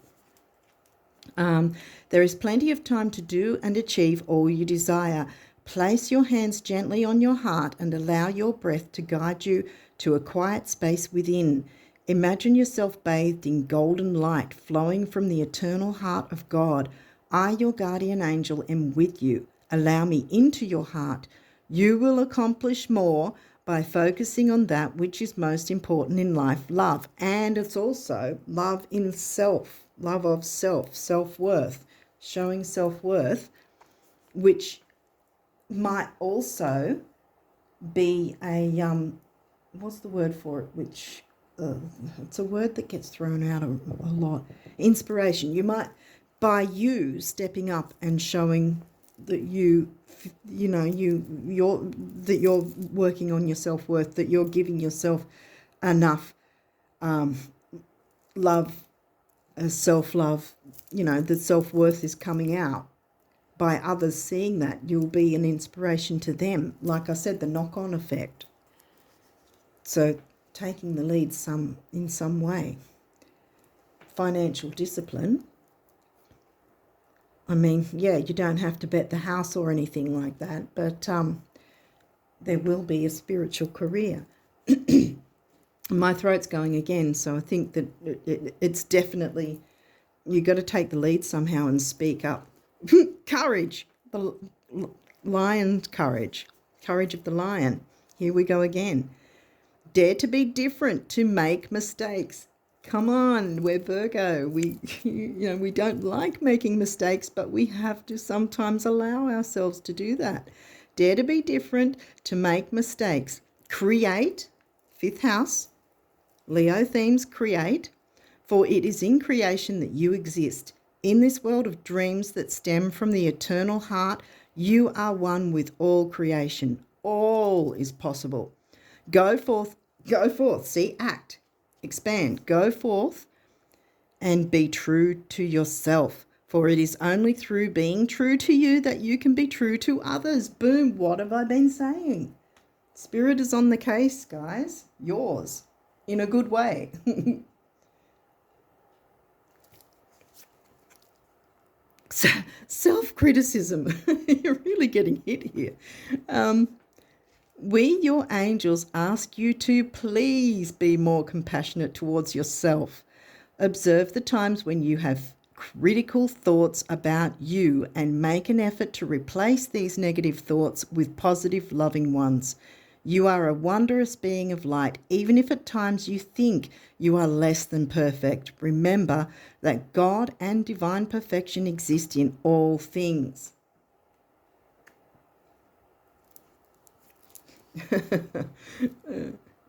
There is plenty of time to do and achieve all you desire. Place your hands gently on your heart and allow your breath to guide you to a quiet space within. Imagine yourself bathed in golden light flowing from the eternal heart of God. I, your guardian angel, am with you. Allow me into your heart. You will accomplish more by focusing on that which is most important in life, love. And it's also love in self, love of self, self-worth, showing self-worth, which might also be a, what's the word for it, which, it's a word that gets thrown out a lot, inspiration. You might, by you stepping up and showing that you're working on your self-worth, that you're giving yourself enough love, self-love, the self-worth is coming out. By others seeing that, you'll be an inspiration to them. Like I said, the knock-on effect. So taking the lead in some way. Financial discipline. I mean, yeah, you don't have to bet the house or anything like that, but there will be a spiritual career. My throat's going again, so I think that it's definitely, you've got to take the lead somehow and speak up. Courage, the lion's courage of the lion. Here we go again. Dare to be different, to make mistakes. Come on, we're Virgo. We don't like making mistakes, but we have to sometimes allow ourselves to do that. Dare to be different, to make mistakes. Create, 5th house, Leo themes, create, for it is in creation that you exist. In this world of dreams that stem from the eternal heart, you are one with all creation. All is possible. Go forth, see, act. Expand, go forth and be true to yourself, for it is only through being true to you that you can be true to others. Boom, what have I been saying? Spirit is on the case, guys. Yours, in a good way. Self-criticism. You're really getting hit here. We, your angels, ask you to please be more compassionate towards yourself. Observe the times when you have critical thoughts about you and make an effort to replace these negative thoughts with positive, loving ones. You are a wondrous being of light, even if at times you think you are less than perfect. Remember that God and divine perfection exist in all things.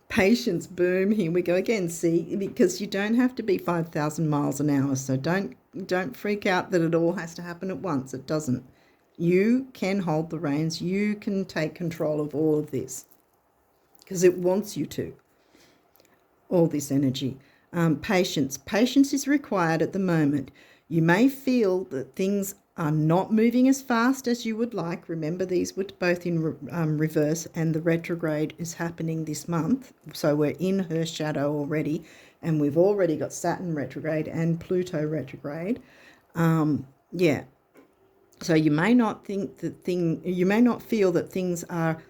Patience, boom, here we go again. See, because you don't have to be 5,000 miles an hour, so don't freak out that it all has to happen at once. It doesn't. You can hold the reins. You can take control of all of this because it wants you to. All this energy. Patience. Patience is required at the moment. You may feel that things are not moving as fast as you would like. Remember, these were both in reverse, and the retrograde is happening this month. So we're in her shadow already, and we've already got Saturn retrograde and Pluto retrograde. Yeah. So you may not think that you may not feel that things are,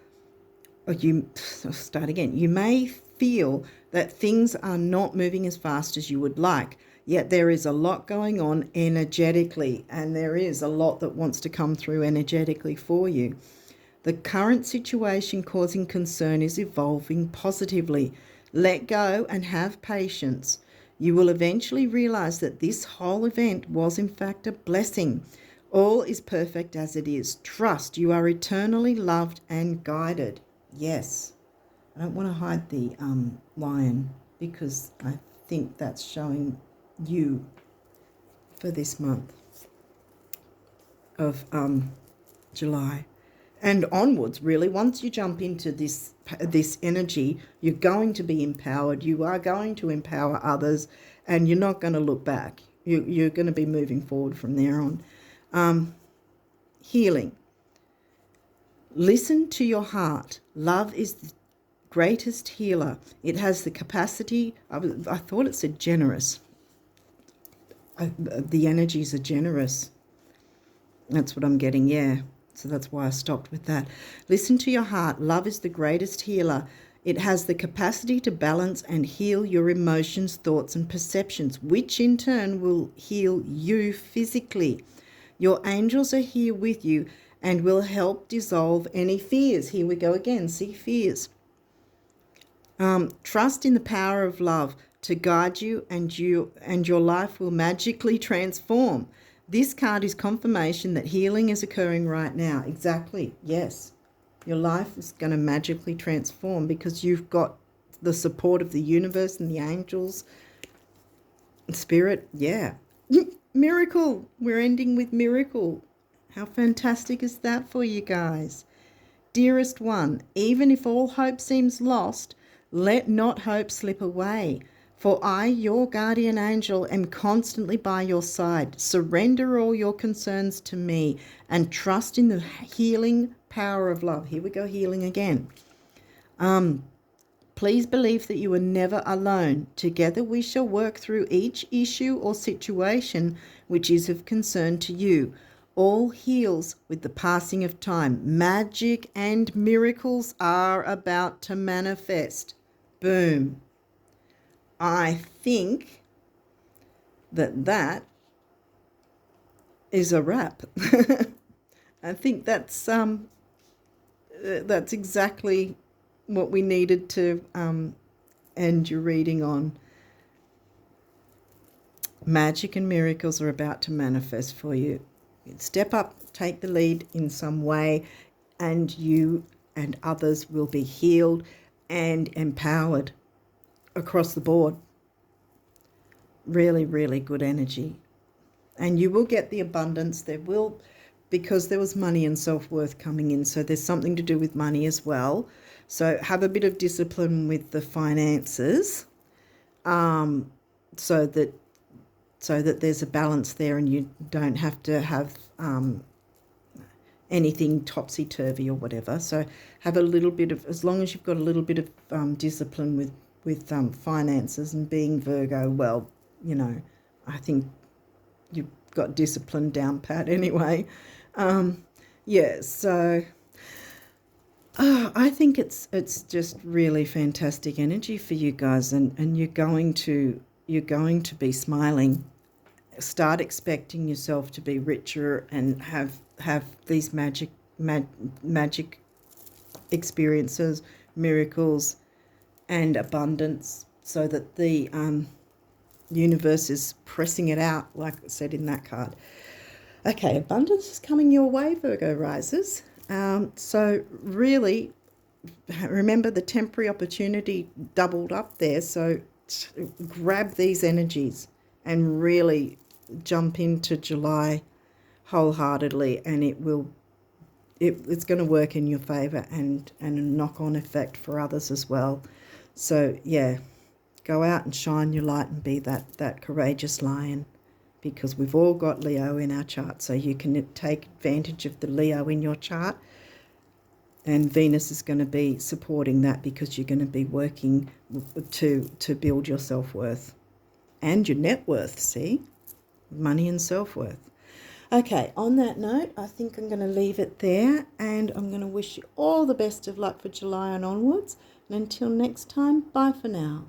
I'll start again. You may feel that things are not moving as fast as you would like, yet there is a lot going on energetically, and there is a lot that wants to come through energetically for you. The current situation causing concern is evolving positively. Let go and have patience. You will eventually realize that this whole event was in fact a blessing. All is perfect as it is. Trust you are eternally loved and guided. Yes. I don't want to hide the lion because I think that's showing you for this month of July and onwards. Really, once you jump into this energy, you're going to be empowered. You are going to empower others, and you're not going to look back. You're going to be moving forward from there on. Healing. Listen to your heart. Love is the greatest healer. It has the capacity. I thought it said generous. The energies are generous. That's what I'm getting, yeah. So that's why I stopped with that. Listen to your heart. Love is the greatest healer. It has the capacity to balance and heal your emotions, thoughts, and perceptions, which in turn will heal you physically. Your angels are here with you and will help dissolve any fears. Here we go again. See, fears. Trust in the power of love to guide you, and your life will magically transform. This card is confirmation that healing is occurring right now. Exactly. Yes. Your life is going to magically transform because you've got the support of the universe and the angels. Spirit. Yeah. Miracle. We're ending with miracle. How fantastic is that for you guys? Dearest one, even if all hope seems lost, let not hope slip away. For I, your guardian angel, am constantly by your side. Surrender all your concerns to me and trust in the healing power of love. Here we go, healing again. Please believe that you are never alone. Together we shall work through each issue or situation which is of concern to you. All heals with the passing of time. Magic and miracles are about to manifest. Boom. I think that is a wrap. I think that's exactly what we needed to end your reading on. Magic and miracles are about to manifest for you. Step up, take the lead in some way, and you and others will be healed and empowered across the board. Really, really good energy. And you will get the abundance. Because there was money and self-worth coming in. So there's something to do with money as well. So have a bit of discipline with the finances, so that there's a balance there and you don't have to have anything topsy-turvy or whatever. So have a little bit of, as long as you've got a little bit of discipline with finances, and being Virgo, well, you know, I think you've got discipline down pat anyway. Yeah, so I think it's just really fantastic energy for you guys, and you're going to be smiling. Start expecting yourself to be richer and have these magic experiences, miracles, and abundance, so that the universe is pressing it out, like I said in that card. Okay, abundance is coming your way, Virgo risers. So really, remember the temporary opportunity doubled up there. So grab these energies and really jump into July wholeheartedly, and it's going to work in your favor and a knock-on effect for others as well. So yeah, go out and shine your light and be that courageous lion, because we've all got Leo in our chart, so you can take advantage of the Leo in your chart, and Venus is going to be supporting that, because you're going to be working to build your self-worth and your net worth, see? Money and self-worth. Okay, on that note, I think I'm going to leave it there, and I'm going to wish you all the best of luck for July and onwards. And until next time, bye for now.